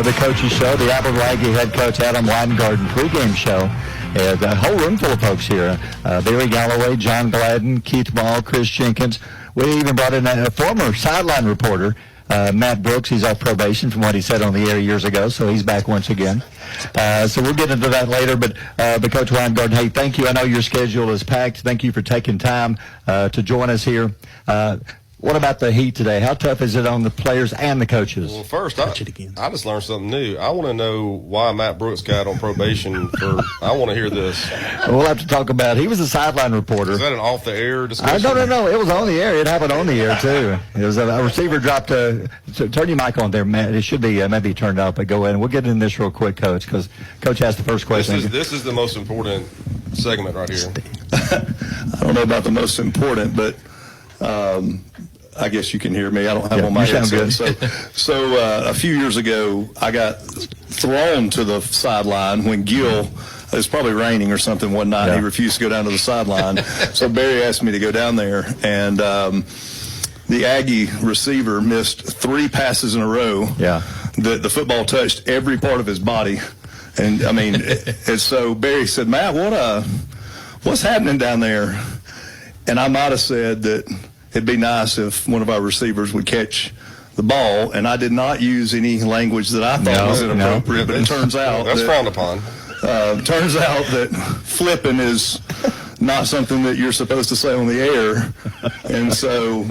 the Coaches Show, the Albertville Aggie head coach Adam Winegarden pregame show. A whole room full of folks here. Barry Galloway, John Gladden, Keith Ball, Chris Jenkins. We even brought in a former sideline reporter, Matt Brooks. He's off probation from what he said on the air years ago, so he's back once again. So we'll get into that later. But Coach Winegarden, hey, thank you. I know your schedule is packed. Thank you for taking time to join us here. What about the heat today? How tough is it on the players and the coaches? Well, first, I just learned something new. I want to know why Matt Brooks got on probation for. I want to hear this. We'll have to talk about it. He was a sideline reporter. Is that an off-the-air discussion? No. It was on the air. It happened on the air, too. It was a receiver dropped so turn your mic on there, Matt. It should be maybe turned up, but go ahead. We'll get in this real quick, Coach, because Coach asked the first question. This is the most important segment right here. I don't know about the most important, but I guess you can hear me. I don't have on my headset. So a few years ago, I got thrown to the sideline when Gill, it was probably raining or something one night. Yeah. He refused to go down to the sideline. So Barry asked me to go down there, and the Aggie receiver missed 3 passes in a row. Yeah. The football touched every part of his body. And, I mean, and so Barry said, Matt, what's happening down there? And I might have said that it'd be nice if one of our receivers would catch the ball, and I did not use any language that I thought was inappropriate, but it turns out that's frowned upon. Turns out that flipping is not something that you're supposed to say on the air, and so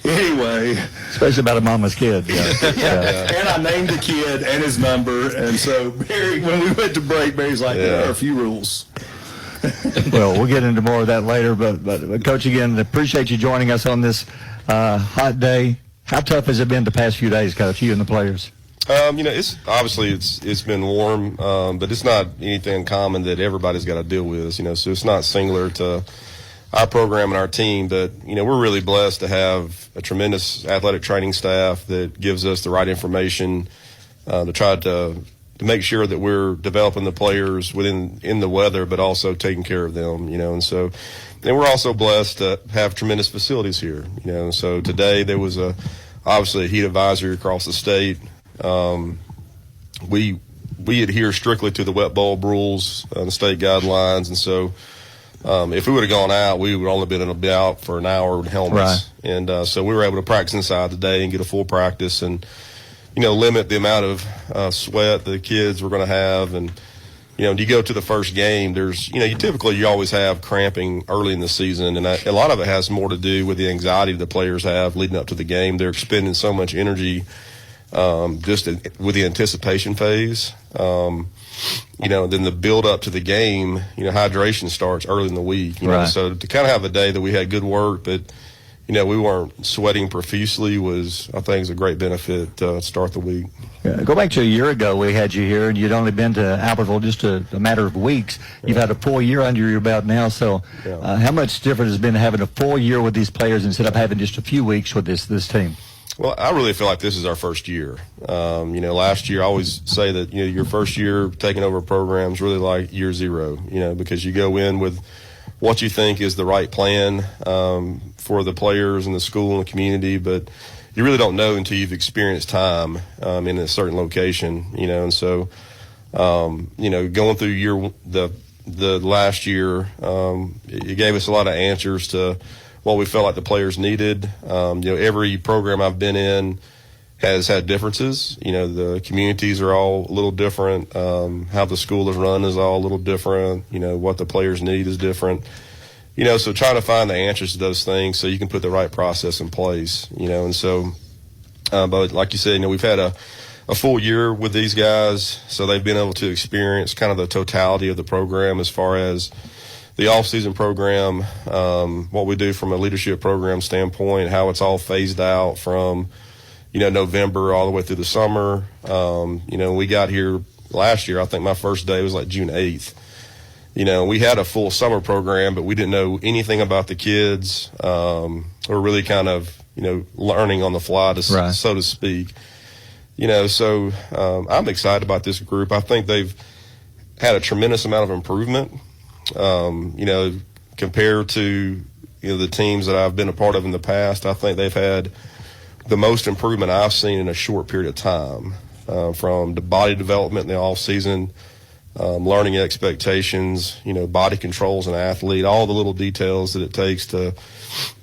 anyway. Especially about a mama's kid. Yeah. And I named the kid and his number, and so Barry, when we went to break, Barry's like, there are a few rules. Well, we'll get into more of that later, but Coach, again, appreciate you joining us on this hot day. How tough has it been the past few days, Coach, you and the players? It's obviously it's been warm, but it's not anything uncommon that everybody's got to deal with. So it's not singular to our program and our team, but we're really blessed to have a tremendous athletic training staff that gives us the right information to try to make sure that we're developing the players in the weather, but also taking care of them, and so, and we're also blessed to have tremendous facilities here, so today there was obviously a heat advisory across the state. We adhere strictly to the wet bulb rules, the state guidelines, and so if we would have gone out, we would only been out for an hour with helmets, right. And so we were able to practice inside today and get a full practice and limit the amount of sweat the kids were going to have. And, when you go to the first game, there's, you always have cramping early in the season. And a lot of it has more to do with the anxiety the players have leading up to the game. They're expending so much energy just with the anticipation phase. Then the build up to the game, hydration starts early in the week. Right. So to kind of have a day that we had good work, but we weren't sweating profusely I think, is a great benefit to start the week. Yeah, go back to a year ago we had you here, and you'd only been to Albertville just a matter of weeks. Yeah. You've had a full year under your belt now, so how much different has it been having a full year with these players instead of having just a few weeks with this team? Well, I really feel like this is our first year. Last year I always say that, your first year taking over a program is really like year zero, because you go in with what you think is the right plan for the players and the school and the community, but you really don't know until you've experienced time in a certain location, and so, going through the last year, it gave us a lot of answers to what we felt like the players needed. Every program I've been in has had differences. The communities are all a little different. How the school is run is all a little different. What the players need is different. So trying to find the answers to those things so you can put the right process in place, and so, but like you said, we've had a full year with these guys, so they've been able to experience kind of the totality of the program as far as the off-season program, what we do from a leadership program standpoint, how it's all phased out from, November all the way through the summer. We got here last year, I think my first day was like June 8th. We had a full summer program, but we didn't know anything about the kids. We're really kind of, learning on the fly, so to speak. So I'm excited about this group. I think they've had a tremendous amount of improvement, compared to, the teams that I've been a part of in the past. I think they've had the most improvement I've seen in a short period of time. from the body development in the off season, learning expectations, body control as an athlete, all the little details that it takes to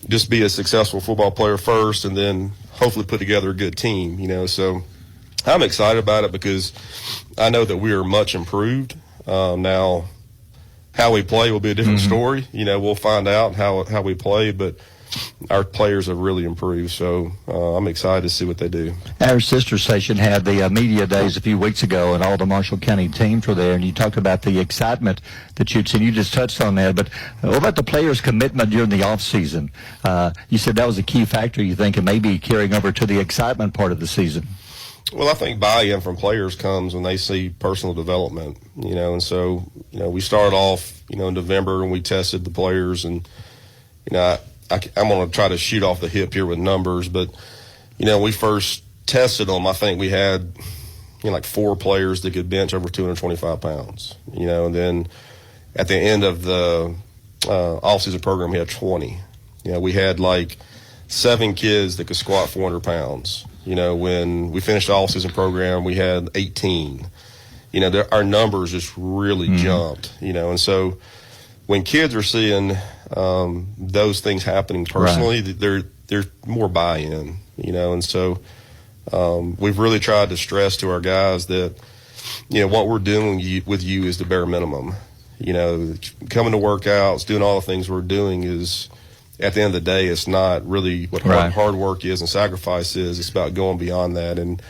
just be a successful football player first, and then hopefully put together a good team. So I'm excited about it because I know that we are much improved. Now, how we play will be a different story. We'll find out how we play, but our players have really improved, so I'm excited to see what they do. Our sister station had the media days a few weeks ago, and all the Marshall County teams were there, and you talked about the excitement that you'd seen. You just touched on that, but what about the players' commitment during the off season? You said that was a key factor, you think, and maybe carrying over to the excitement part of the season. Well, I think buy-in from players comes when they see personal development, and so, we started off, in November, and we tested the players, and, I'm going to try to shoot off the hip here with numbers, but, we first tested them, I think we had, like 4 players that could bench over 225 pounds, and then at the end of the off-season program, we had 20. We had like 7 kids that could squat 400 pounds. When we finished the off-season program, we had 18. Our numbers just really jumped, and so when kids are seeing those things happening personally, there's more buy-in, and so we've really tried to stress to our guys that, what we're doing with you is the bare minimum. Coming to workouts, doing all the things we're doing is, at the end of the day, it's not really what hard work is and sacrifice is. It's about going beyond that, and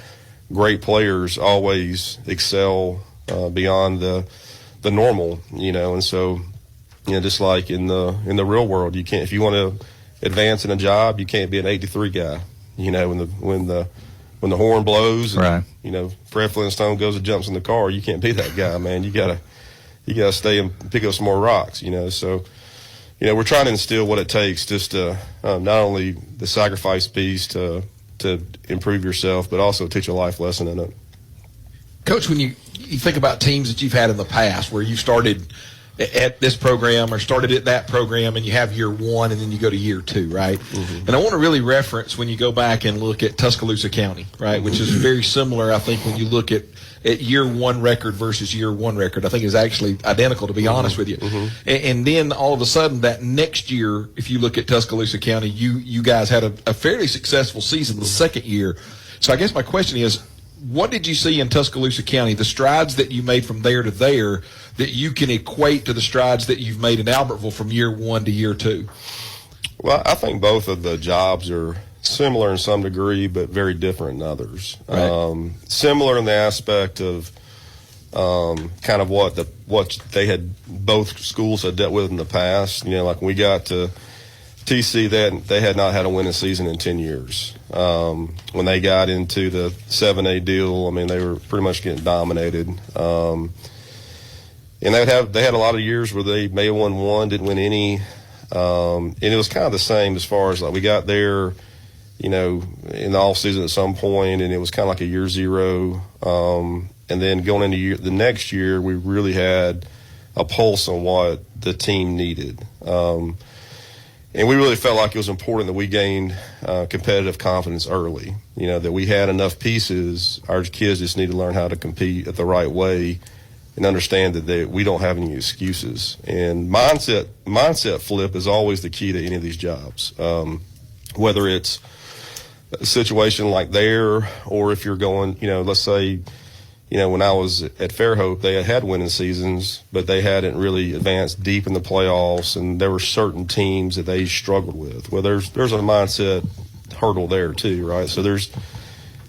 great players always excel beyond the normal, and so, just like in the real world, you can't, if you want to advance in a job, you can't be an 83 guy. When the horn blows, and, Fred Flintstone goes and jumps in the car, you can't be that guy, man. You gotta stay and pick up some more rocks, So, we're trying to instill what it takes just to not only the sacrifice piece to improve yourself, but also teach a life lesson in it. Coach, when you think about teams that you've had in the past where you started at this program or started at that program and you have year 1 and then you go to year 2, right? And I want to really reference when you go back and look at Tuscaloosa County, right, which is very similar, I think, when you look at year 1 record versus year 1 record. I think is actually identical, to be honest with you. And then all of a sudden that next year, if you look at Tuscaloosa County, you guys had a fairly successful season the second year. So I guess my question is, what did you see in Tuscaloosa County, the strides that you made from there to there, that you can equate to the strides that you've made in Albertville from year 1 to year 2? Well, I think both of the jobs are similar in some degree, but very different in others. Right. Similar in the aspect of kind of what they had, both schools had dealt with in the past. Like when we got to TC, they had not had a winning season in 10 years. When they got into the 7A deal, they were pretty much getting dominated. And they had a lot of years where they may have won 1, didn't win any. And it was kind of the same as far as, like, we got there, in the off season at some point, and it was kind of like a year 0. And then going into the next year, we really had a pulse on what the team needed. And we really felt like it was important that we gained competitive confidence early, that we had enough pieces. Our kids just need to learn how to compete at the right way and understand that we don't have any excuses. And mindset flip is always the key to any of these jobs, whether it's a situation like there or if you're going, let's say, when I was at Fairhope, they had winning seasons, but they hadn't really advanced deep in the playoffs, and there were certain teams that they struggled with. Well, there's a mindset hurdle there too, right? So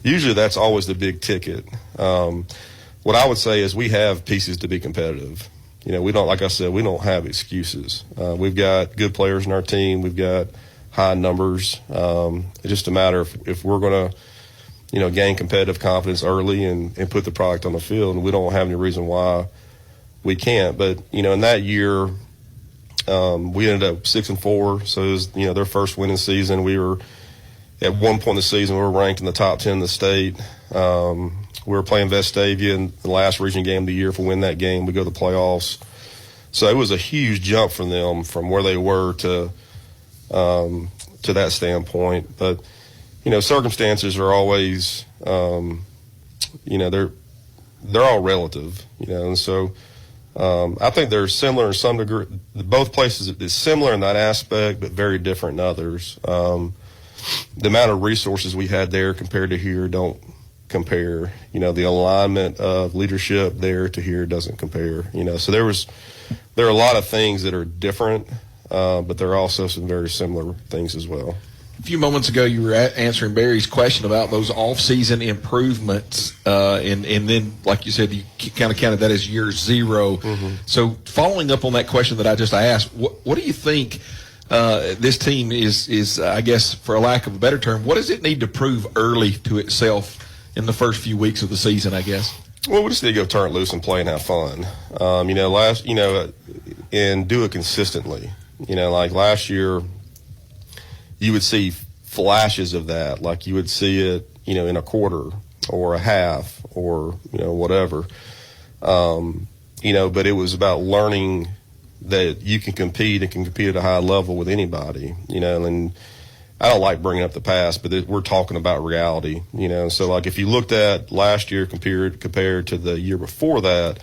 usually that's always the big ticket. What I would say is we have pieces to be competitive. We don't, like I said, we don't have excuses. We've got good players in our team. We've got high numbers. It's just a matter if we're going to, gain competitive confidence early and put the product on the field, and we don't have any reason why we can't. But, in that year, we ended up 6-4, so it was, their first winning season. We were, at one point in the season, we were ranked in the top 10 in the state. We were playing Vestavia in the last region game of the year. If we win that game, we go to the playoffs. So it was a huge jump from them from where they were to that standpoint. But, circumstances are always they're all relative, and so I think they're similar in some degree. Both places is similar in that aspect, but very different in others. The amount of resources we had there compared to here don't compare. The alignment of leadership there to here doesn't compare. So there are a lot of things that are different, but there are also some very similar things as well. A few moments ago, you were answering Barry's question about those off-season improvements, and then, like you said, you kind of counted that as year zero. Mm-hmm. So following up on that question that I just asked, what do you think this team is, I guess, for a lack of a better term, what does it need to prove early to itself in the first few weeks of the season, I guess? Well, we just need to go turn it loose and play and have fun. And do it consistently. Like last year, you would see flashes of that, like you would see it, in a quarter or a half or, whatever. But it was about learning that you can compete and can compete at a high level with anybody, and I don't like bringing up the past, but we're talking about reality, So like if you looked at last year compared to the year before that,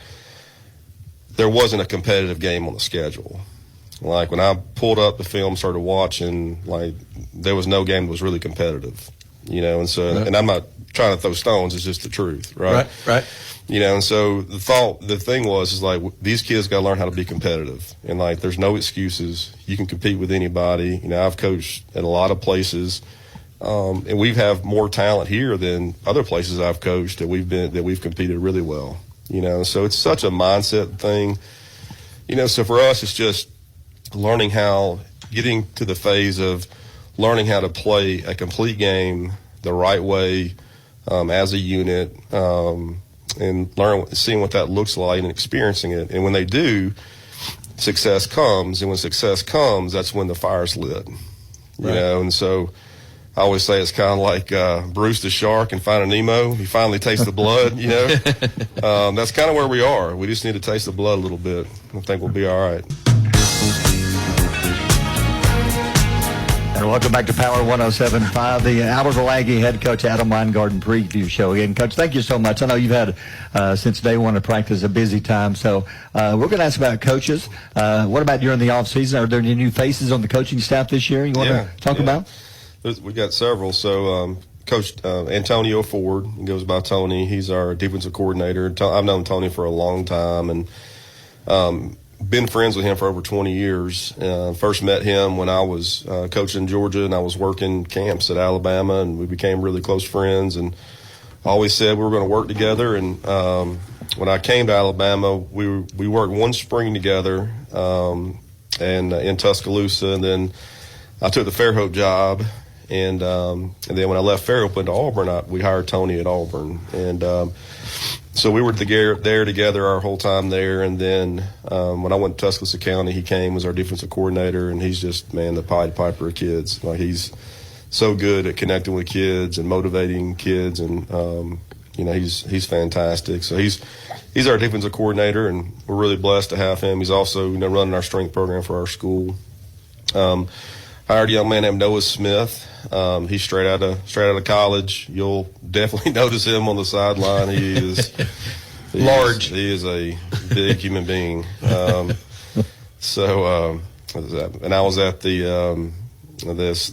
there wasn't a competitive game on the schedule. Like when I pulled up the film, started watching, like there was no game that was really competitive, and so, and I'm not trying to throw stones, it's just the truth, right? Right. And so the thing is like these kids got to learn how to be competitive, and like there's no excuses. You can compete with anybody. I've coached at a lot of places, and we have more talent here than other places I've coached that we've competed really well. So it's such a mindset thing. So for us, it's just getting to the phase of learning how to play a complete game the right way as a unit, and seeing what that looks like and experiencing it. And when they do, success comes. And when success comes, that's when the fire's lit. Right. And so I always say it's kind of like Bruce the shark and Finding Nemo. He finally tastes the blood, That's kind of where we are. We just need to taste the blood a little bit. I think we'll be all right. And welcome back to Power 107.5, the Albertville Aggie head coach Adam Winegarden preview show. Again, Coach, thank you so much. I know you've had, since day one of practice, a busy time. So we're going to ask about coaches. What about during the off season? Are there any new faces on the coaching staff this year you want to talk about? We got several. So Coach Antonio Ford, he goes by Tony. He's our defensive coordinator. I've known Tony for a long time and been friends with him for over 20 years. First met him when I was coaching in Georgia, and I was working camps at Alabama, and we became really close friends. And always said we were going to work together. And when I came to Alabama, we worked one spring together, and in Tuscaloosa, and then I took the Fairhope job. And then when I left Fairhope went to Auburn, we hired Tony at Auburn. And so we were there together our whole time there. And then when I went to Tuscaloosa County, he came as our defensive coordinator, and he's just, the Pied Piper of kids. Like he's so good at connecting with kids and motivating kids, and he's fantastic. So he's our defensive coordinator, and we're really blessed to have him. He's also running our strength program for our school. Hired a young man named Noah Smith. He's straight out of college. You'll definitely notice him on the sideline. He is large. He is a big human being. And I was at the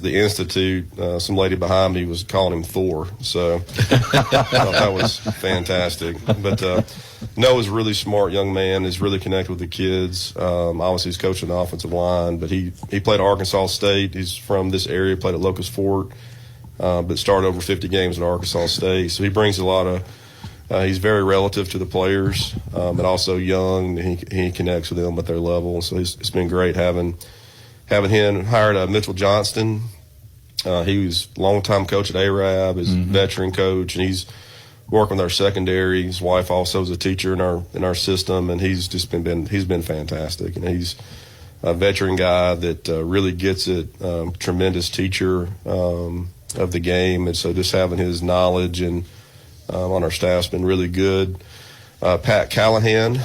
institute. Some lady behind me was calling him Thor. So I thought that was fantastic. But Noah's a really smart young man. He's really connected with the kids. Obviously, he's coaching the offensive line, but he played at Arkansas State. He's from this area, played at Locust Fort, but started over 50 games at Arkansas State. So he brings a lot of he's very relative to the players, but also young. He connects with them at their level. So it's been great having him. Hired Mitchell Johnston. He was a longtime coach at Arab, is a veteran coach, and he's working with our secondary. His wife also is a teacher in our system, and he's been fantastic. And he's a veteran guy that really gets it. Tremendous teacher of the game, and so just having his knowledge and on our staff's been really good. Pat Callahan,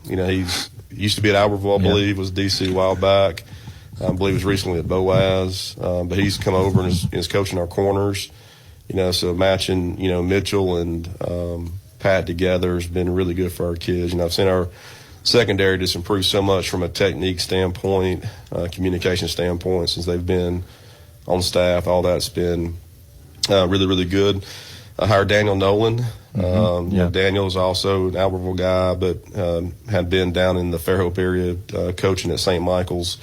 he's used to be at Albertville, I believe, was DC a while back. I believe he was recently at Boaz, but he's come over and is coaching our corners. So matching, Mitchell and Pat together has been really good for our kids. I've seen our secondary just improve so much from a technique standpoint, communication standpoint since they've been on staff. All that's been really, really good. I hired Daniel Nolan. Daniel's also an Albertville guy, but had been down in the Fairhope area coaching at St. Michael's.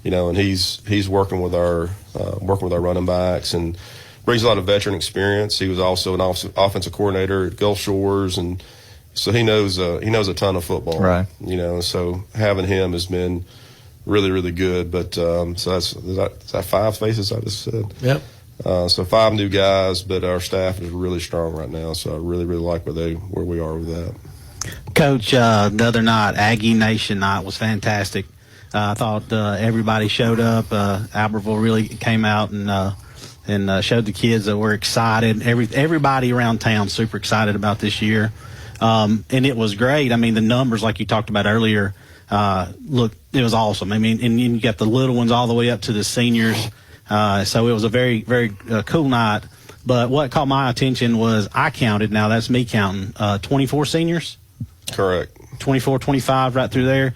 And he's working with our running backs and brings a lot of veteran experience. He was also an offensive coordinator at Gulf Shores, and so he knows a ton of football. Right. So having him has been really, really good. But so is that 5 faces I just said? Yep. So 5 new guys, but our staff is really strong right now. So I really, really like where we are with that. Coach, the other night, Aggie Nation night was fantastic. I thought everybody showed up. Albertville really came out and showed the kids that we're excited. Everybody around town super excited about this year, and it was great. I mean, the numbers, like you talked about earlier, look, it was awesome. I mean, and you got the little ones all the way up to the seniors. So it was a very, very cool night. But what caught my attention was I counted. Now that's me counting 24 seniors. Correct. 24, 25, right through there.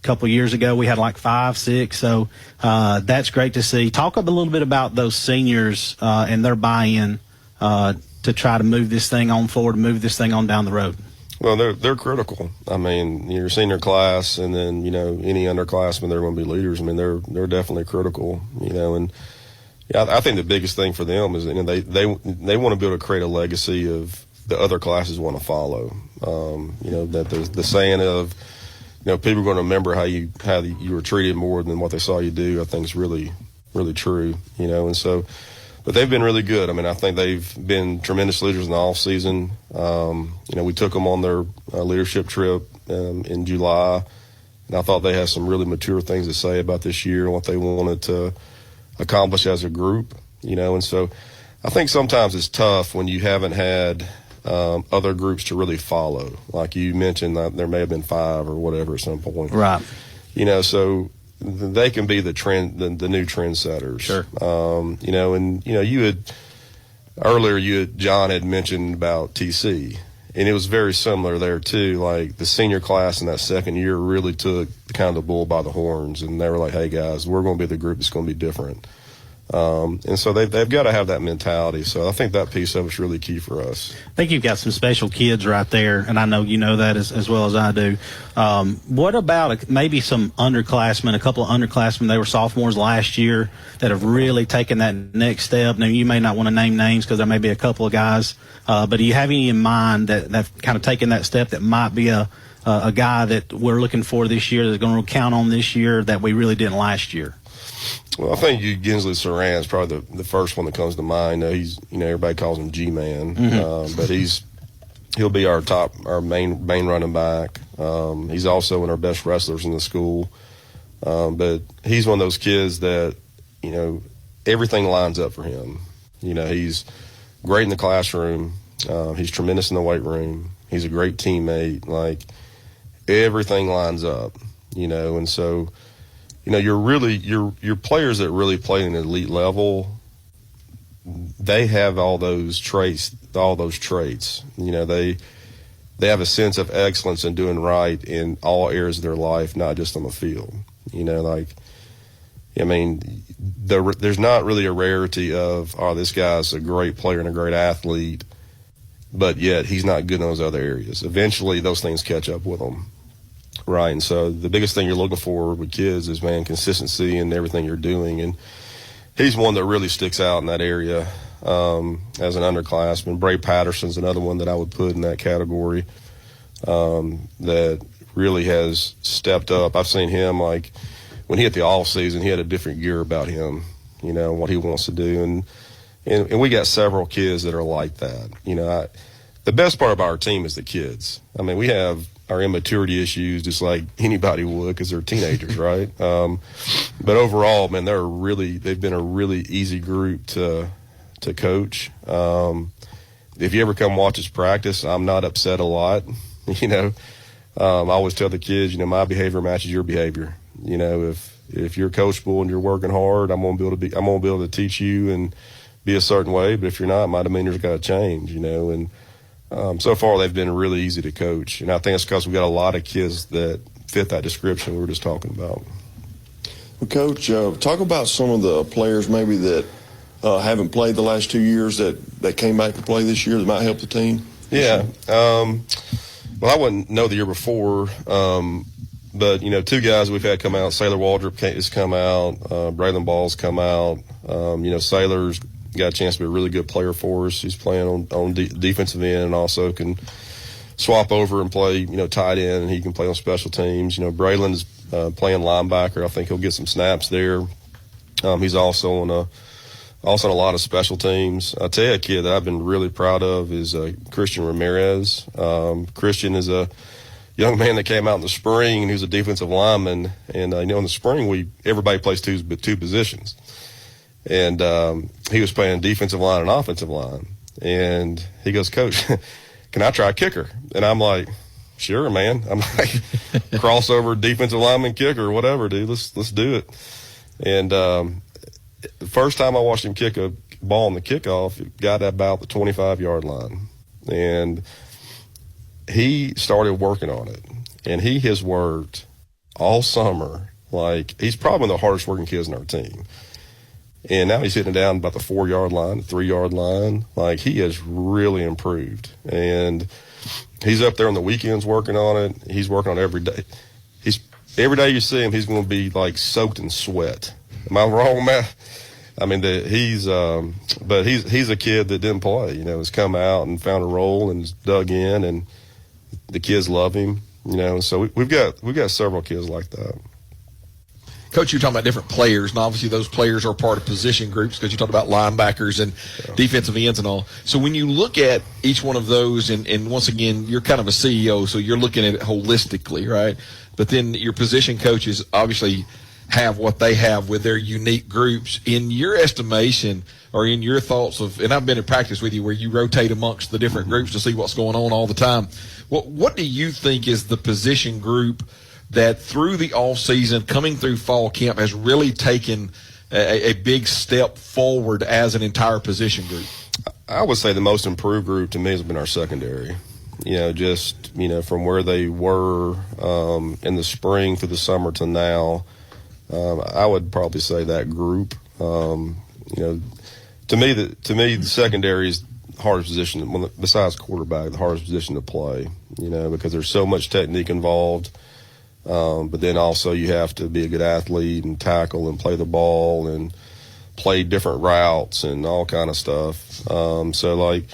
Couple of years ago we had like 5, 6, so that's great to see. Talk a little bit about those seniors and their buy-in to try to move this thing on forward, move this thing on down the road. Well, they're critical. I mean, your senior class, and then any underclassmen, they're going to be leaders. I mean, they're definitely critical. And I think the biggest thing for them is they want to be able to create a legacy of the other classes want to follow. That the saying of people are going to remember how you were treated more than what they saw you do, I think is really, really true, and so, but they've been really good. I mean, I think they've been tremendous leaders in the off season. We took them on their leadership trip in July, and I thought they had some really mature things to say about this year and what they wanted to accomplish as a group, and so I think sometimes it's tough when you haven't had other groups to really follow. Like you mentioned, that there may have been 5 or whatever at some point. Right. So they can be the new trendsetters. Sure. John had mentioned about TC, and it was very similar there too. Like the senior class in that second year really took kind of the bull by the horns, and they were like, "Hey guys, we're going to be the group that's going to be different." And so they've got to have that mentality. So I think that piece of it's really key for us. I think you've got some special kids right there, and I know you know that as well as I do. What about maybe some underclassmen, a couple of underclassmen, they were sophomores last year, that have really taken that next step? Now, you may not want to name names because there may be a couple of guys, but do you have any in mind that have kind of taken that step that might be a guy that we're looking for this year, that's going to count on this year that we really didn't last year? Well, I think Ginsley Saran is probably the first one that comes to mind. He's everybody calls him G-Man, but he'll be our main running back. He's also one of our best wrestlers in the school, but he's one of those kids that everything lines up for him. He's great in the classroom. He's tremendous in the weight room. He's a great teammate. Like everything lines up, and so. Your players that really play at an elite level, they have all those traits. They have a sense of excellence in doing right in all areas of their life, not just on the field. There's not really a rarity of, this guy's a great player and a great athlete, but yet he's not good in those other areas. Eventually, those things catch up with him. Right, and so the biggest thing you're looking for with kids is, consistency in everything you're doing, and he's one that really sticks out in that area as an underclassman. Bray Patterson's another one that I would put in that category that really has stepped up. I've seen him, when he hit the off season, he had a different gear about him, what he wants to do, and we got several kids that are like that. The best part about our team is the kids. We have our immaturity issues just like anybody would because they're teenagers, right? But overall, they've been a really easy group to coach. If you ever come watch us practice, I'm not upset a lot. I always tell the kids, my behavior matches your behavior. If you're coachable and you're working hard, I'm gonna be able to teach you and be a certain way, but if you're not, my demeanor's got to change, you know. And so far they've been really easy to coach, and I think it's because we got a lot of kids that fit that description we were just talking about. Well, Coach, talk about some of the players maybe that haven't played the last 2 years that came back to play this year that might help the team. Yeah. Well, I wouldn't know the year before, but, you know, two guys we've had come out. Sailor Waldrop has come out. Braylon Ball's come out. You know, Sailor's got a chance to be a really good player for us. He's playing on defensive end and also can swap over and play, you know, tight end, and he can play on special teams. You know, Braylon's playing linebacker. I think he'll get some snaps there. He's also on a lot of special teams. I'll tell you a kid that I've been really proud of is Christian Ramirez. Christian is a young man that came out in the spring, and he was a defensive lineman. And, you know, in the spring, everybody plays two positions. And he was playing defensive line and offensive line. And he goes, Coach, can I try kicker? And I'm like, sure, man. I'm like, crossover defensive lineman kicker, whatever, dude. Let's do it. And the first time I watched him kick a ball on the kickoff, it got about the 25-yard line. And he started working on it. And he has worked all summer. Like, he's probably one of the hardest working kids on our team. And now he's hitting it down about the 4-yard line, the 3-yard line. Like, he has really improved. And he's up there on the weekends working on it. He's working on it every day. Every day you see him, he's going to be, like, soaked in sweat. Am I wrong, Matt? I mean, he's a kid that didn't play. You know, has come out and found a role and dug in, and the kids love him. You know, so we've got several kids like that. Coach, you're talking about different players, and obviously those players are part of position groups because you talked about linebackers and defensive ends and all. So when you look at each one of those, and once again, you're kind of a CEO, so you're looking at it holistically, right? But then your position coaches obviously have what they have with their unique groups. In your estimation or in your thoughts of, and I've been in practice with you where you rotate amongst the different groups to see what's going on all the time, what do you think is the position group that through the off season, coming through fall camp, has really taken a big step forward as an entire position group? I would say the most improved group to me has been our secondary. You know, just, you know, from where they were in the spring through the summer to now, I would probably say that group. You know, to me, the secondary is the hardest position, besides quarterback, the hardest position to play. You know, because there's so much technique involved. But then also you have to be a good athlete and tackle and play the ball and play different routes and all kind of stuff. So, like,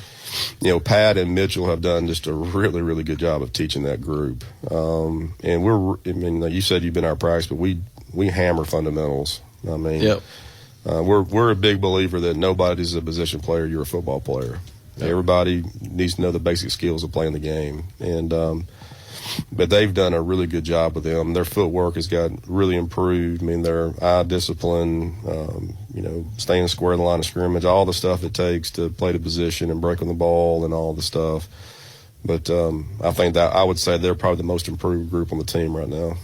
you know, Pat and Mitchell have done just a really, really good job of teaching that group. And I mean, like you said, you've been in our practice, but we hammer fundamentals. I mean, yep. We're a big believer that nobody's a position player. You're a football player. Yep. Everybody needs to know the basic skills of playing the game. And, but they've done a really good job with them. Their footwork has got really improved. I mean, their eye discipline, you know, staying square in the line of scrimmage, all the stuff it takes to play the position and break on the ball and all the stuff. But I think that I would say they're probably the most improved group on the team right now.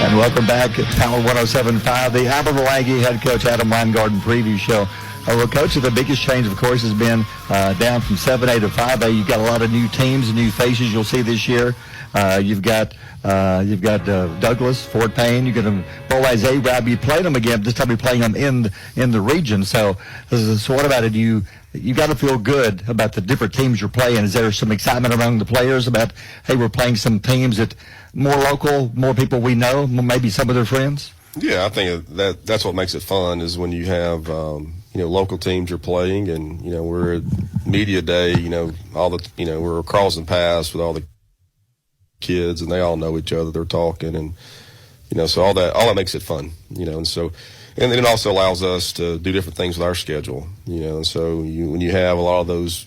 And welcome back to Power 107.5, the Albertville Aggie head coach Adam Winegarden preview show. Well, Coach, the biggest change, of course, has been down from 7A to 5A. You've got a lot of new teams and new faces you'll see this year. You've got Douglas, Fort Payne. You're going to Boaz Arab. You played them again. This time you're playing them in the region. So what about it? You got to feel good about the different teams you're playing. Is there some excitement among the players about, hey, we're playing some teams that more local, more people we know, maybe some of their friends? Yeah, I think that's what makes it fun is when you have you know, local teams you're playing, and you know, we're at media day. You know, we're crossing paths with all the kids, and they all know each other. They're talking, and you know, so all that makes it fun. You know, and so. And then it also allows us to do different things with our schedule, you know. And so when you have a lot of those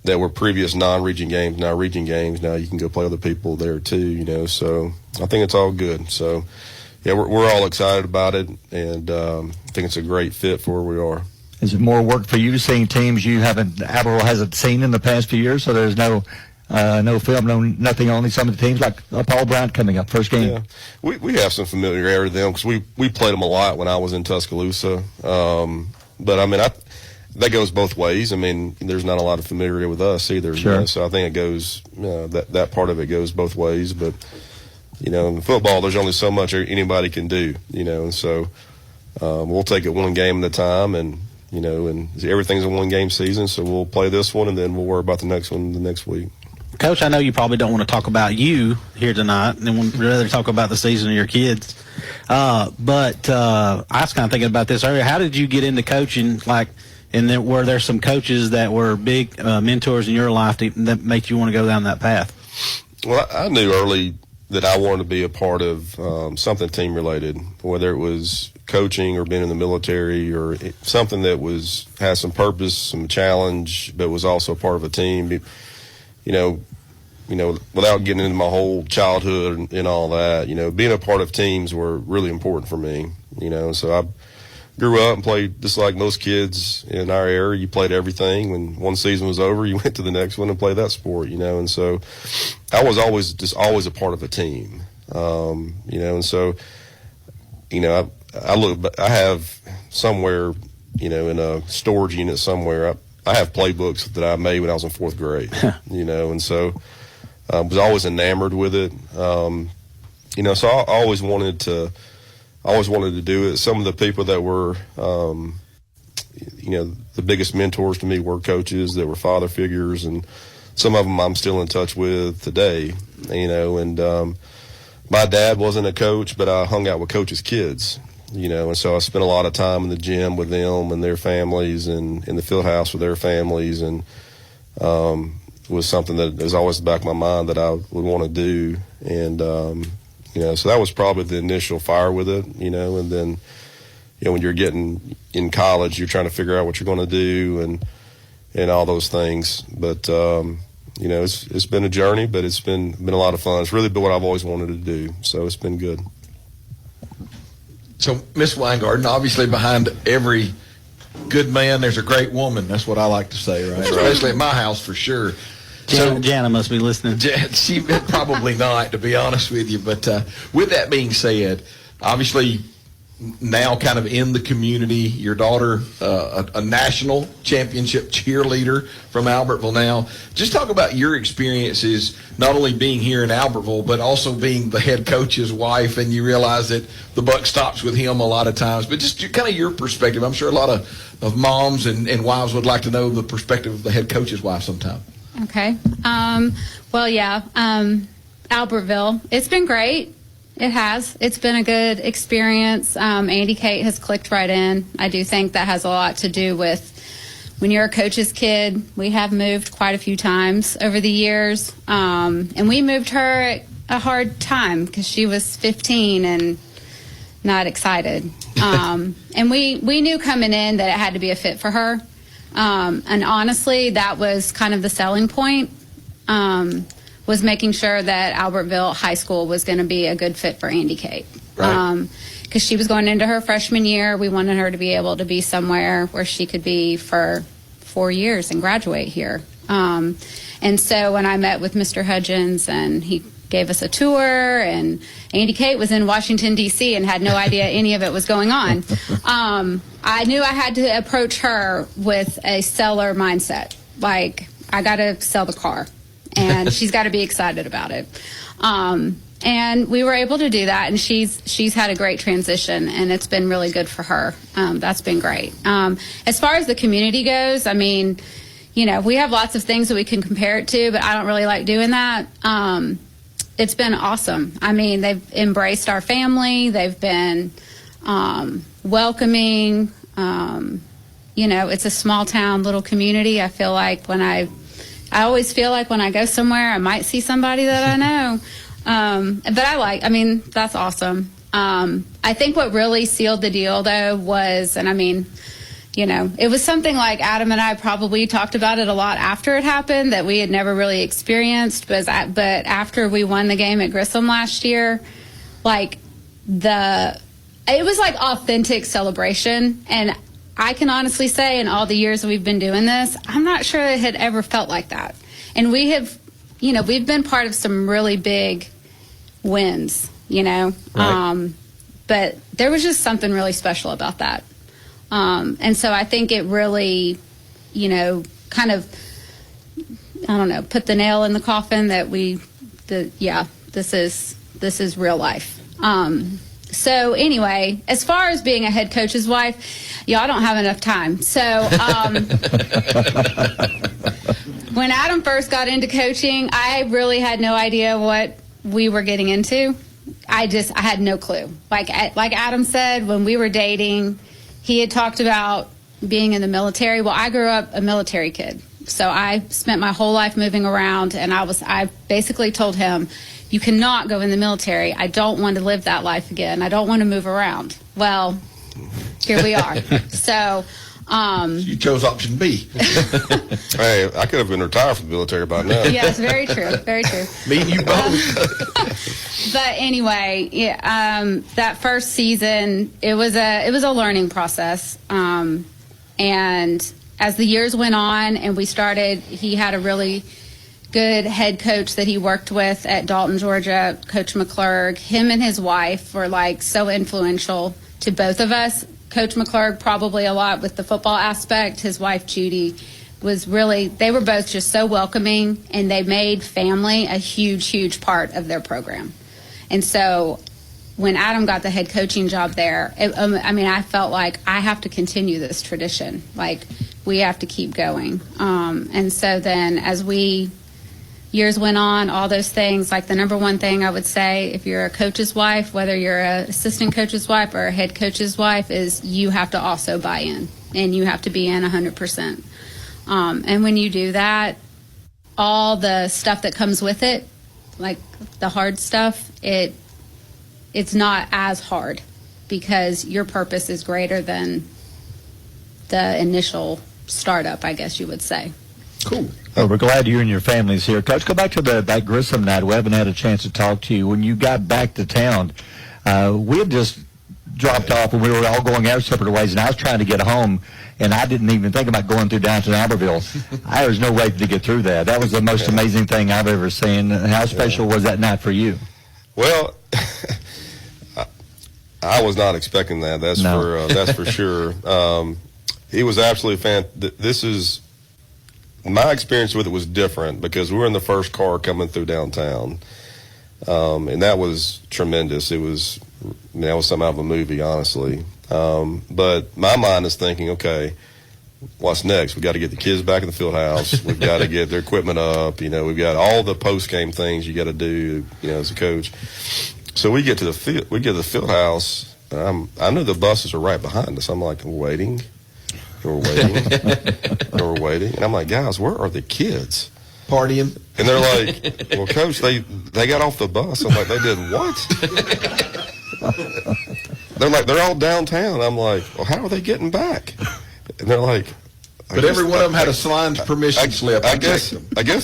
that were previous non-region games, now region games, now you can go play other people there too, you know. So I think it's all good. So, yeah, we're all excited about it, and I think it's a great fit for where we are. Is it more work for you seeing teams Albertville hasn't seen in the past few years, so there's no no film, no nothing on some of the teams, like Paul Bryant coming up, first game. Yeah, we have some familiarity with them because we played them a lot when I was in Tuscaloosa. But I mean, that goes both ways. I mean, there's not a lot of familiarity with us either. Sure. You know, so I think it goes that part of it goes both ways. But in football, there's only so much anybody can do. And so we'll take it one game at a time, and everything's a one-game season. So we'll play this one, and then we'll worry about the next one the next week. Coach, I know you probably don't want to talk about you here tonight, and would rather talk about the season of your kids. But I was kind of thinking about this earlier. How did you get into coaching? And were there some coaches that were big mentors in your life that make you want to go down that path? Well, I knew early that I wanted to be a part of something team related, whether it was coaching or being in the military or something that has some purpose, some challenge, but was also part of a team. Without getting into my whole childhood and all that, being a part of teams were really important for me. So I grew up and played just like most kids in our area. You played everything. When one season was over, you went to the next one and played that sport. And so I was always a part of a team. And so I have somewhere, in a storage unit somewhere. I have playbooks that I made when I was in fourth grade. And so I was always enamored with it. So I always wanted to do it. Some of the people that were, the biggest mentors to me were coaches that were father figures, and some of them I'm still in touch with today. And my dad wasn't a coach, but I hung out with coaches' kids. And so I spent a lot of time in the gym with them and their families, and in the field house with their families, and was something that was always in the back of my mind that I would want to do. And so that was probably the initial fire with it. And then when you're getting in college, you're trying to figure out what you're going to do and all those things. But it's been a journey, but it's been a lot of fun. It's really been what I've always wanted to do, so it's been good. So, Miss Winegarden, obviously behind every good man, there's a great woman. That's what I like to say, right? Especially at my house, for sure. Jana must be listening. She probably not, to be honest with you. But with that being said, obviously now kind of in the community, your daughter, a national championship cheerleader from Albertville now. Just talk about your experiences, not only being here in Albertville, but also being the head coach's wife, and you realize that the buck stops with him a lot of times. But just kind of your perspective. I'm sure a lot of moms and wives would like to know the perspective of the head coach's wife sometime. Okay. Albertville, it's been great. It has. It's been a good experience. Andy Kate has clicked right in. I do think that has a lot to do with when you're a coach's kid. We have moved quite a few times over the years. And we moved her at a hard time because she was 15 and not excited. And we knew coming in that it had to be a fit for her. And honestly, that was kind of the selling point, was making sure that Albertville High School was going to be a good fit for Andy Kate. Right. Because she was going into her freshman year. We wanted her to be able to be somewhere where she could be for 4 years and graduate here. And so when I met with Mr. Hudgens and he gave us a tour, and Andy Kate was in Washington, D.C. and had no idea any of it was going on, I knew I had to approach her with a seller mindset. Like, I got to sell the car, and she's got to be excited about it. And we were able to do that, and she's had a great transition, and it's been really good for her. That's been great. As far as the community goes, I mean, we have lots of things that we can compare it to, but I don't really like doing that. It's been awesome. I mean, they've embraced our family. They've been welcoming. It's a small town, little community. I feel like I always feel like when I go somewhere, I might see somebody that I know. But that's awesome. I think what really sealed the deal, though, was, it was something like Adam and I probably talked about it a lot after it happened that we had never really experienced. But after we won the game at Grissom last year, it was like authentic celebration. And I can honestly say, in all the years that we've been doing this, I'm not sure it had ever felt like that. And we have, we've been part of some really big wins, Right. but there was just something really special about that. And so I think it really, kind of, I don't know, put the nail in the coffin that this is real life. So anyway, as far as being a head coach's wife, y'all don't have enough time. So when Adam first got into coaching, I really had no idea what we were getting into. I had no clue. Like Adam said, when we were dating, he had talked about being in the military. Well, I grew up a military kid. So I spent my whole life moving around, and I basically told him, you cannot go in the military. I don't want to live that life again. I don't want to move around. Well, here we are. So you chose option B. Hey, I could have been retired from the military by now. yes, very true. Very true. Me and you both. But anyway, that first season, it was a learning process. And as the years went on and he had a really good head coach that he worked with at Dalton, Georgia, Coach McClurg. Him and his wife were so influential to both of us. Coach McClurg probably a lot with the football aspect. His wife, Judy, they were both just so welcoming, and they made family a huge, huge part of their program. And so when Adam got the head coaching job there, I felt like I have to continue this tradition. We have to keep going. And so then as years went on, all those things, the number one thing I would say, if you're a coach's wife, whether you're an assistant coach's wife or a head coach's wife, is you have to also buy in, and you have to be in 100%. And when you do that, all the stuff that comes with it, like the hard stuff, it's not as hard because your purpose is greater than the initial startup, I guess you would say. Cool. Well, we're glad you and your family's here. Coach, go back to that Grissom night. We haven't had a chance to talk to you. When you got back to town, we had just dropped off and we were all going our separate ways, and I was trying to get home, and I didn't even think about going through downtown Albertville. There was no way to get through that. That was the most amazing thing I've ever seen. How special was that night for you? Well, I was not expecting that. That's for sure. It was absolutely fantastic. My experience with it was different because we were in the first car coming through downtown, and that was tremendous. That was something out of a movie, honestly. But my mind is thinking, okay, what's next? We got to get the kids back in the field house. We've got to get their equipment up. We've got all the post game things you got to do, as a coach. So we get to the field house. I knew the buses are right behind us. I'm like, we're waiting. And we're waiting. And I'm like, guys, where are the kids? Partying. And they're like, well, Coach, they got off the bus. I'm like, they did what? They're like, they're all downtown. I'm like, well, how are they getting back? And they're like, but every one of them had a signed permission slip. I guess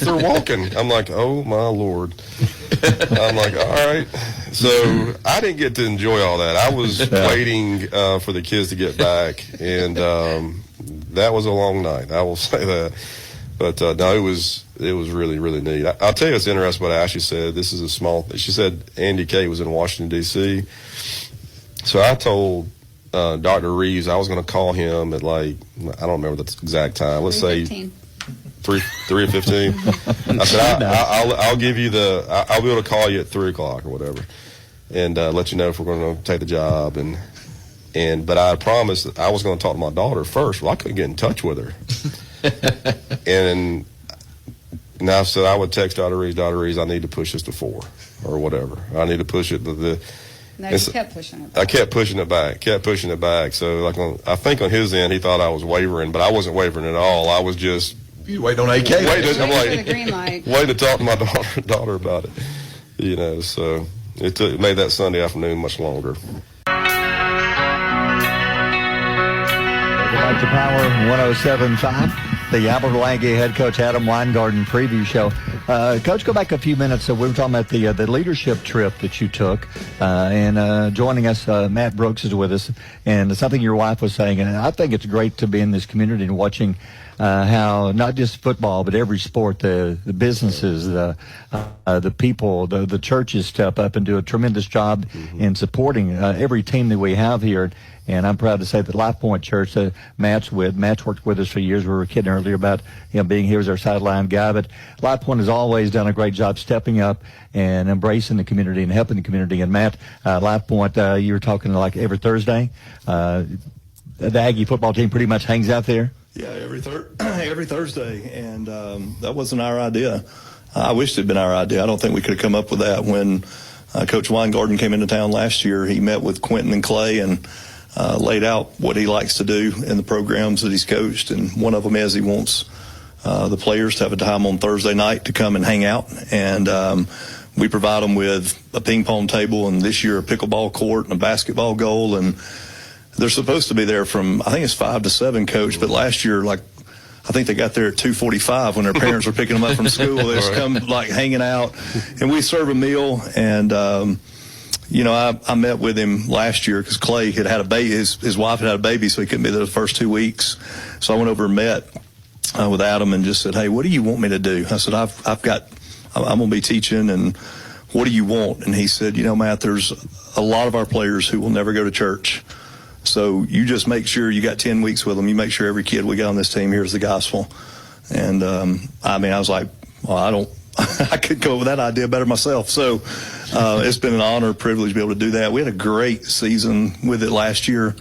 they're walking. I'm like, oh, my Lord. I'm like, all right. So I didn't get to enjoy all that. I was waiting for the kids to get back, and that was a long night. I will say that. But no, it was really, really neat. I'll tell you what's interesting what Ashley said. This is a small – she said Andy K was in Washington, D.C. So I told Dr. Reeves I was going to call him at I don't remember the exact time. Let's say 3:15. I said I'll give you I'll be able to call you at 3 o'clock or whatever, and let you know if we're going to take the job. But I promised that I was going to talk to my daughter first. Well, I couldn't get in touch with her, and I said I would text Dr. Reeves, I need to push this to 4 or whatever. I need to push it to No, you kept pushing it back. I kept pushing it back. So I think on his end he thought I was wavering, but I wasn't wavering at all. I was just waiting on AK. Waiting for the green light. Waiting to talk to my daughter about it. So it made that Sunday afternoon much longer. Welcome back to Power 107.5, the Albertville Aggie head coach Adam Winegarden preview show. Coach, go back a few minutes. We were talking about the leadership trip that you took, and joining us, Matt Brooks is with us, and something your wife was saying, and I think it's great to be in this community and watching how not just football, but every sport, the businesses, the people, the churches step up and do a tremendous job in supporting every team that we have here. And I'm proud to say that Life Point Church, Matt's worked with us for years. We were kidding earlier about being here as our sideline guy, but Life Point has always done a great job stepping up and embracing the community and helping the community. And Matt, Life Point, you were talking like every Thursday. The Aggie football team pretty much hangs out there. Yeah, every Thursday, and that wasn't our idea. I wish it had been our idea. I don't think we could have come up with that. When Coach Winegarden came into town last year, he met with Quentin and Clay and laid out what he likes to do in the programs that he's coached, and one of them is he wants the players to have a time on Thursday night to come and hang out, and we provide them with a ping pong table, and this year a pickleball court and a basketball goal, and they're supposed to be there from, I think it's 5 to 7, Coach, but last year, I think they got there at 2:45 when their parents were picking them up from school. They just come hanging out, and we serve a meal. And I met with him last year because Clay had a baby. His wife had a baby, so he couldn't be there the first 2 weeks. So I went over and met with Adam and just said, "Hey, what do you want me to do?" I said, I'm going to be teaching, and what do you want? And he said, Matt, there's a lot of our players who will never go to church. So you just make sure you got 10 weeks with them. You make sure every kid we got on this team hears the gospel. And, I was like, well, I could go with that idea better myself. So it's been an honor, privilege to be able to do that. We had a great season with it last year.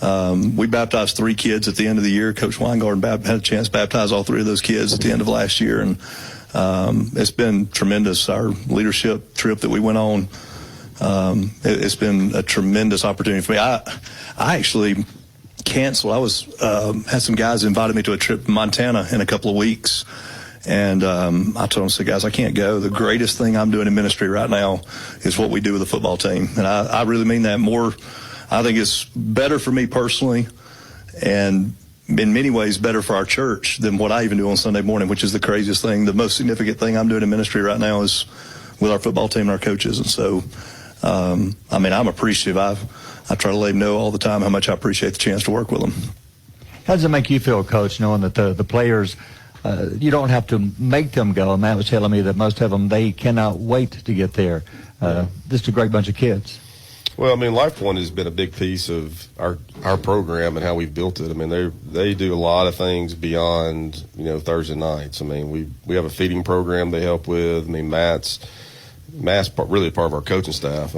We baptized 3 kids at the end of the year. Coach Winegarden had a chance to baptize all 3 of those kids at the end of last year. And it's been tremendous. Our leadership trip that we went on, it's been a tremendous opportunity for me. I actually canceled. Had some guys invited me to a trip to Montana in a couple of weeks, and I told them, I said, guys, I can't go. The greatest thing I'm doing in ministry right now is what we do with the football team, and I really mean that more. I think it's better for me personally, and in many ways better for our church than what I even do on Sunday morning, which is the craziest thing. The most significant thing I'm doing in ministry right now is with our football team and our coaches, and so I'm appreciative. I try to let them know all the time how much I appreciate the chance to work with them. How does it make you feel, Coach, knowing that the players, you don't have to make them go? Matt was telling me that most of them, they cannot wait to get there. Just a great bunch of kids. Well, Life Point has been a big piece of our program and how we've built it. They do a lot of things beyond, Thursday nights. We have a feeding program they help with. Matt's really part of our coaching staff.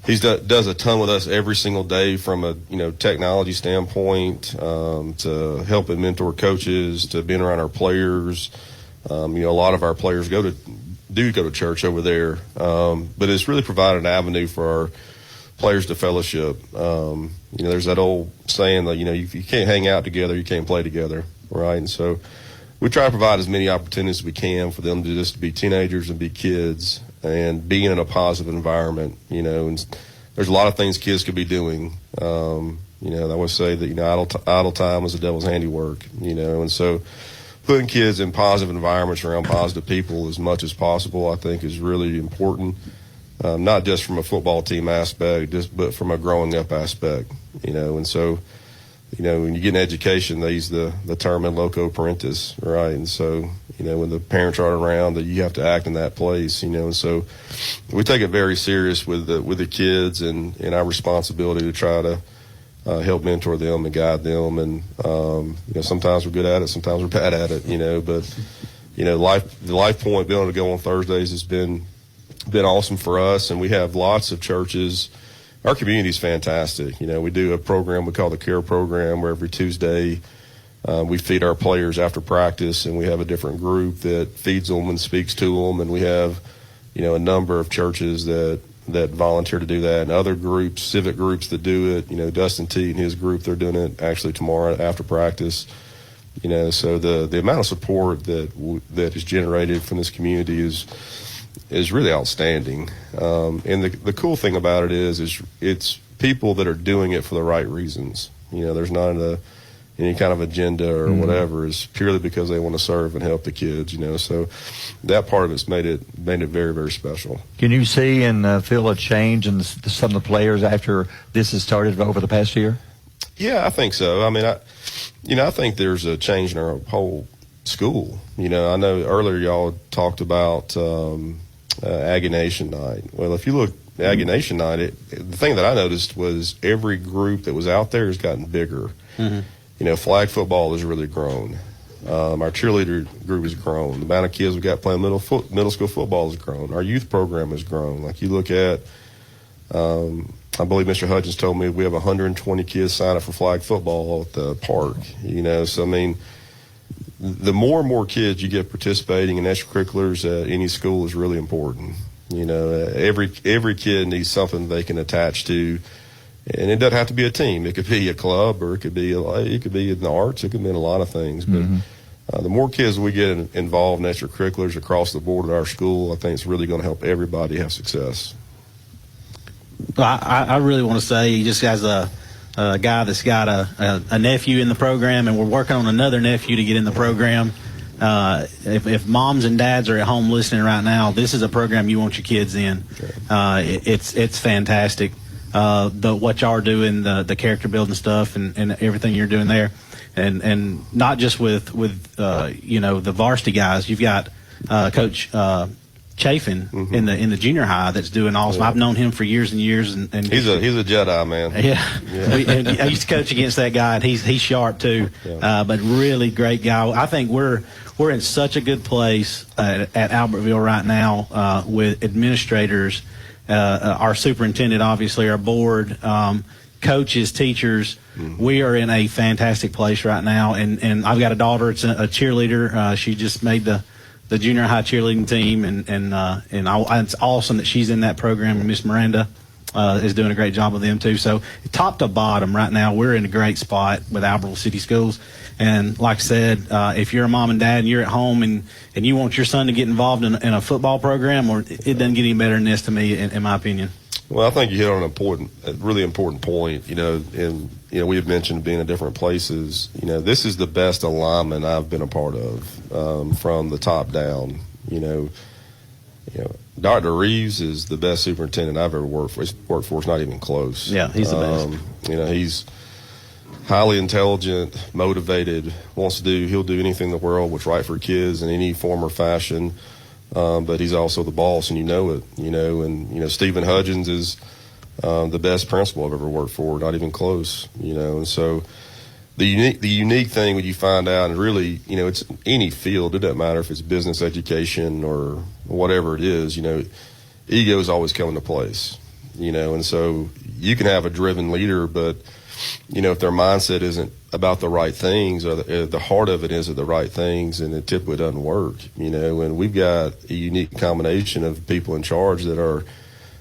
He does a ton with us every single day from a technology standpoint, to helping mentor coaches, to being around our players. A lot of our players do go to church over there, but it's really provided an avenue for our players to fellowship. There's that old saying that if you can't hang out together, you can't play together, right? And so we try to provide as many opportunities as we can for them to just be teenagers and be kids and being in a positive environment, and there's a lot of things kids could be doing. I would say that, idle time is the devil's handiwork, and so putting kids in positive environments around positive people as much as possible, I think, is really important, not just from a football team aspect, but from a growing up aspect, and so, when you get an education, they use the term in loco parentis, right? And so, when the parents aren't around, that you have to act in that place, and so we take it very serious with the kids and our responsibility to try to help mentor them and guide them. And, sometimes we're good at it, sometimes we're bad at it, but, the Life Point being able to go on Thursdays has been awesome for us. And we have lots of churches. Our community is fantastic. We do a program we call the CARE program, where every Tuesday we feed our players after practice, and we have a different group that feeds them and speaks to them. And we have, a number of churches that volunteer to do that, and other groups, civic groups that do it. Dustin T and his group, they're doing it actually tomorrow after practice. So the amount of support that is generated from this community is really outstanding. And the cool thing about it is it's people that are doing it for the right reasons. There's not any kind of agenda or whatever. It's purely because they want to serve and help the kids, So that part of it's made it very, very special. Can you see and feel a change in some of the players after this has started over the past year? Yeah, I think so. I mean, I think there's a change in our whole school. I know earlier y'all talked about Aggie Nation night. Well, if you look at Aggie Nation night, the thing that I noticed was every group that was out there has gotten bigger. Mm-hmm. Flag football has really grown. Our cheerleader group has grown. The amount of kids we've got playing middle school football has grown. Our youth program has grown. Like you look at, I believe Mr. Hudgens told me we have 120 kids sign up for flag football at the park. So I mean, the more and more kids you get participating in extracurriculars at any school is really important. Every kid needs something they can attach to, and it doesn't have to be a team. It could be a club, or it could be in the arts. It could be in a lot of things. But the more kids we get involved in extracurriculars across the board at our school, I think it's really going to help everybody have success. Well, I really want to say, just as a guy that's got a nephew in the program, and we're working on another nephew to get in the program. If moms and dads are at home listening right now, this is a program you want your kids in. It's fantastic. What y'all are doing, the character building stuff, and everything you're doing there, and not just with the varsity guys. You've got Coach Chafin in the junior high that's doing awesome. I've known him for years and years, and he's a Jedi, man. Yeah. I used to coach against that guy, and he's sharp too. But really great guy. I think we're in such a good place at Albertville right now with administrators, our superintendent, obviously, our board, coaches, teachers. We are in a fantastic place right now, and I've got a daughter. It's a cheerleader. She just made the junior high cheerleading team, and it's awesome that she's in that program. And Miss Miranda is doing a great job with them too. So top to bottom, right now we're in a great spot with Albertville City Schools. And like I said, if you're a mom and dad and you're at home and you want your son to get involved in a football program, or it doesn't get any better than this to me, in my opinion. Well, I think you hit on a really important point. And we have mentioned being in different places. This is the best alignment I've been a part of from the top down. Dr. Reeves is the best superintendent I've ever worked for. It's not even close. Yeah, he's the best. He's highly intelligent, motivated, he'll do anything in the world what's right for kids in any form or fashion. But he's also the boss, and you know it. And Stephen Hudgens is the best principal I've ever worked for, not even close. And so the unique thing when you find out, and really, it's any field. It doesn't matter if it's business, education, or whatever it is. Ego is always coming to place. And so you can have a driven leader, but if their mindset isn't about the right things, or the heart of it isn't the right things, and it typically doesn't work. And we've got a unique combination of people in charge that are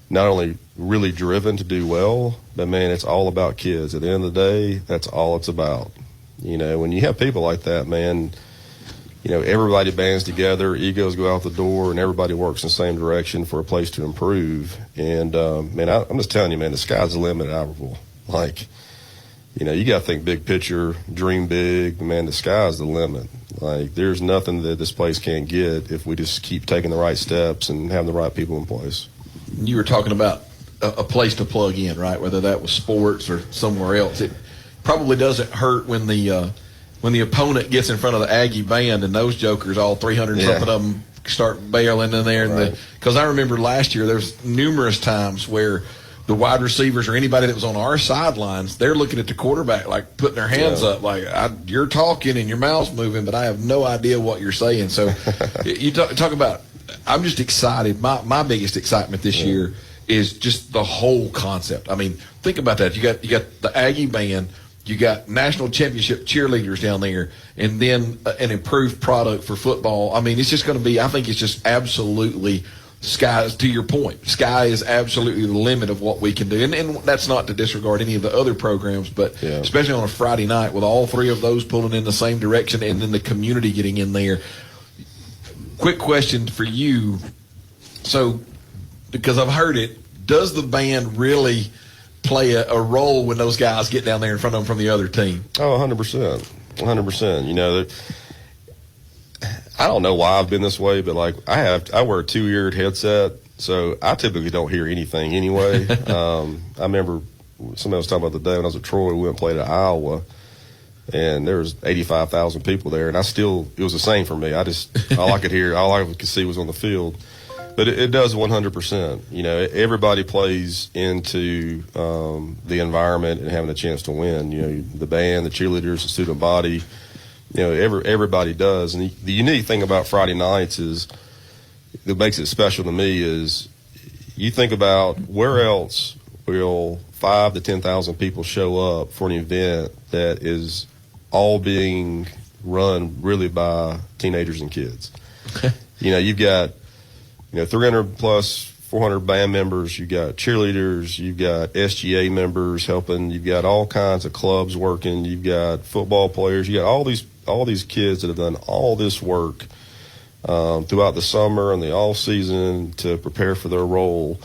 not only really driven to do well, but man, it's all about kids. At the end of the day, that's all it's about. When you have people like that, man, everybody bands together, egos go out the door, and everybody works in the same direction for a place to improve. And man, I'm just telling you, man, the sky's the limit at Albertville. You got to think big picture, dream big. Man, the sky's the limit. There's nothing that this place can't get if we just keep taking the right steps and having the right people in place. You were talking about a place to plug in, right? Whether that was sports or somewhere else. It probably doesn't hurt when the opponent gets in front of the Aggie band and those jokers, all 300 something of them, start bailing in there. Right. Because I remember last year there's numerous times where the wide receivers or anybody that was on our sidelines, they're looking at the quarterback like putting their hands up, like you're talking and your mouth's moving, but I have no idea what you're saying. So you talk about, I'm just excited. My biggest excitement this year is just the whole concept. I mean, think about that. You got the Aggie band, you got national championship cheerleaders down there, and then an improved product for football. I mean, it's just going to be, I think it's just absolutely sky, to your point, sky is absolutely the limit of what we can do. And that's not to disregard any of the other programs, but especially on a Friday night with all three of those pulling in the same direction and then the community getting in there. Quick question for you. So, because I've heard it, does the band really play a role when those guys get down there in front of them from the other team? Oh, 100%. 100%. I don't know why I've been this way, but I wear a 2-eared headset, so I typically don't hear anything anyway. I remember somebody was talking about the day when I was at Troy, we went and played at Iowa, and there was 85,000 people there, and it was the same for me. All I could see was on the field. But it does 100%. You know, everybody plays into the environment and having a chance to win. You know, the band, the cheerleaders, the student body, you know, everybody does. And the unique thing about Friday nights is, that makes it special to me, is you think about where else will 5,000 to 10,000 people show up for an event that is all being run really by teenagers and kids. You know, you've got 300 plus 400 band members, you've got cheerleaders, you've got SGA members helping, you've got all kinds of clubs working, you've got football players, you got all these kids that have done all this work throughout the summer and the off season to prepare for their role,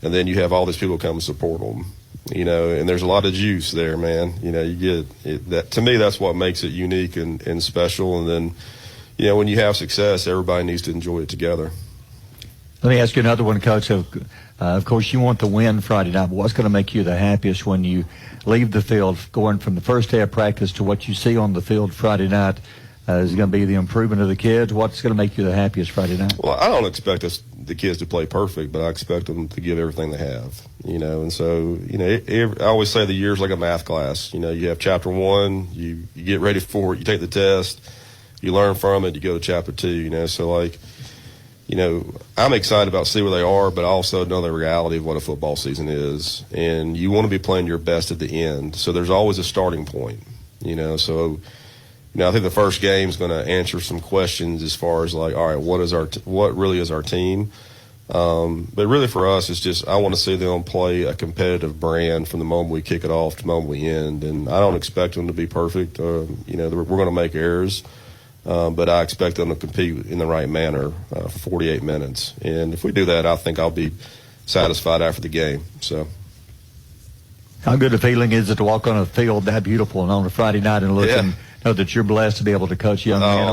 and then you have all these people come and support them. You know, and there's a lot of juice there, man. You know, you get that. To me, that's what makes it unique and special. And then, you know, when you have success, everybody needs to enjoy it together. Let me ask you another one, Coach. Of course, you want to win Friday night, but what's going to make you the happiest when you leave the field, going from the first day of practice to what you see on the field Friday night? Is it going to be the improvement of the kids? What's going to make you the happiest Friday night? Well, I don't expect the kids to play perfect, but I expect them to give everything they have, you know. And so, you know, I always say the year's like a math class. You know, you have chapter 1, you get ready for it, you take the test, you learn from it, you go to chapter 2, you know. So, like, you know, I'm excited about see where they are, but I also know the reality of what a football season is. And you want to be playing your best at the end. So there's always a starting point, you know. So, you know, I think the first game is going to answer some questions as far as, like, all right, what really is our team? But really for us, it's just I want to see them play a competitive brand from the moment we kick it off to the moment we end. And I don't expect them to be perfect. You know, we're going to make errors. But I expect them to compete in the right manner for 48 minutes. And if we do that, I think I'll be satisfied after the game. So, how good a feeling is it to walk on a field that beautiful and on a Friday night and look and know that you're blessed to be able to coach young men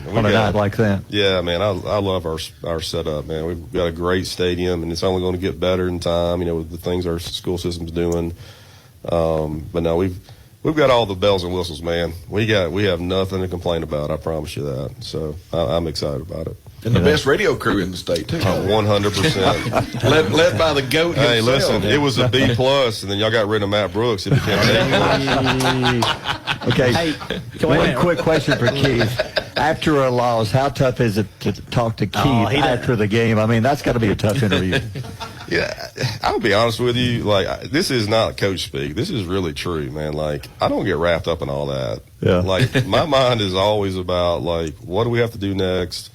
on a night like that? Yeah, man, I love our setup, man. We've got a great stadium, and it's only going to get better in time, you know, with the things our school system's doing. But no, We've got all the bells and whistles, man. We have nothing to complain about. I promise you that. So I'm excited about it. And the best radio crew in the state too. 100%. led by the GOAT. Hey, himself. listen, it was a B+, and then y'all got rid of Matt Brooks. It became an A+. Okay. One quick question for Keith. After a loss, how tough is it to talk to Keith after the game? I mean, that's got to be a tough interview. Yeah, I'll be honest with you. Like, this is not coach speak. This is really true, man. Like, I don't get wrapped up in all that. Yeah. Like, my mind is always about, like, what do we have to do next?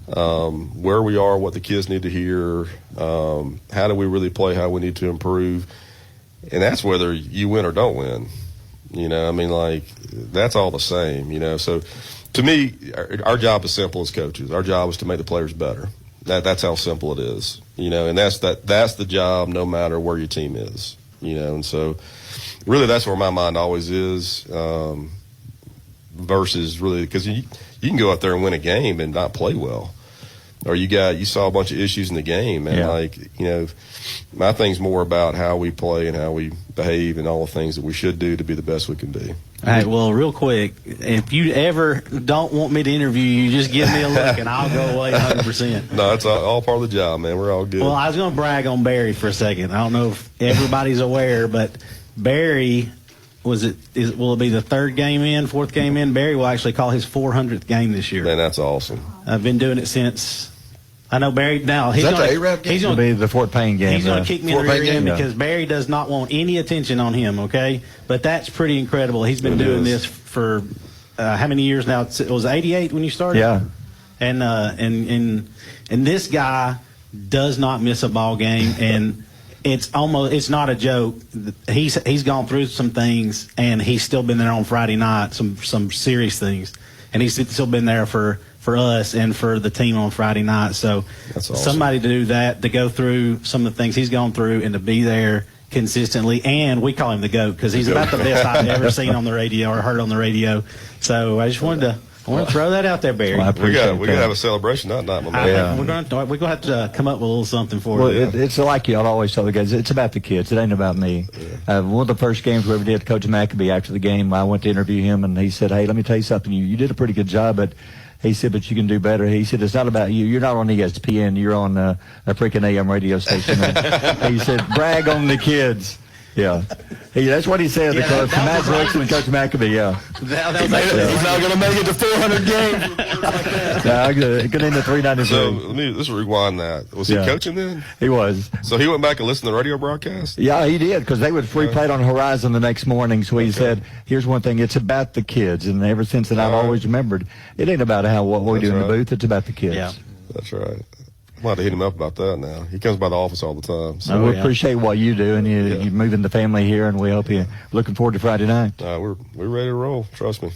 Where we are, what the kids need to hear. How do we really play? How we need to improve? And that's whether you win or don't win. You know, I mean, like, that's all the same. You know, so to me, our job is simple as coaches. Our job is to make the players better. That's how simple it is, you know, and that's the job no matter where your team is, you know, and so really that's where my mind always is versus really because you can go out there and win a game and not play well, or you saw a bunch of issues in the game, and like, you know, my thing's more about how we play and how we behave and all the things that we should do to be the best we can be. All right, well, real quick, if you ever don't want me to interview you, just give me a look and I'll go away 100%. No, it's all part of the job, man. We're all good. Well, I was going to brag on Barry for a second. I don't know if everybody's aware, but Barry, will it be the fourth game in? Barry will actually call his 400th game this year. Man, that's awesome. I've been doing it since. I know Barry now. He's going to be the Fort Payne game. He's going to kick me in the rear end because Yeah. Barry does not want any attention on him. Okay, but that's pretty incredible. He's been doing this for how many years now? It was 88 when you started. Yeah, and this guy does not miss a ball game, and it's not a joke. He's gone through some things, and he's still been there on Friday night, some serious things, and he's still been there for us and for the team on Friday night. So that's awesome. Somebody to do that, to go through some of the things he's gone through and to be there consistently, and we call him the GOAT because he's about the best I've ever seen on the radio or heard on the radio. So I just wanted I want to throw that out there, Barry. Well, I appreciate We got to have a celebration that night, my man. Yeah. We're gonna have to come up with a little something for Well, you. it's like y'all always tell the guys, it's about the kids. It ain't about me. One of the first games we ever did, Coach Maccabee, after the game, I went to interview him, and he said, "Hey, let me tell you something. You did a pretty good job, but." He said, but you can do better. He said, it's not about you. You're not on ESPN. You're on a freaking AM radio station. He said, brag on the kids. Yeah. That's what he said. Yeah, Coach that Matt was right. Brooks and Coach Maccabee, yeah. He's not going to make it to 400 games. It could end at 393. So let's rewind that. Was he coaching then? He was. So he went back and listened to the radio broadcast? Yeah, he did, because they would replay it on Horizon the next morning. So he said, here's one thing, it's about the kids. And ever since then, I've always remembered, it ain't about what we do in the booth, it's about the kids. Yeah. That's right. I'm going to hit him up about that now. He comes by the office all the time. So. So we appreciate what you do, and you're moving the family here, and we hope you're looking forward to Friday night. We're ready to roll. Trust me.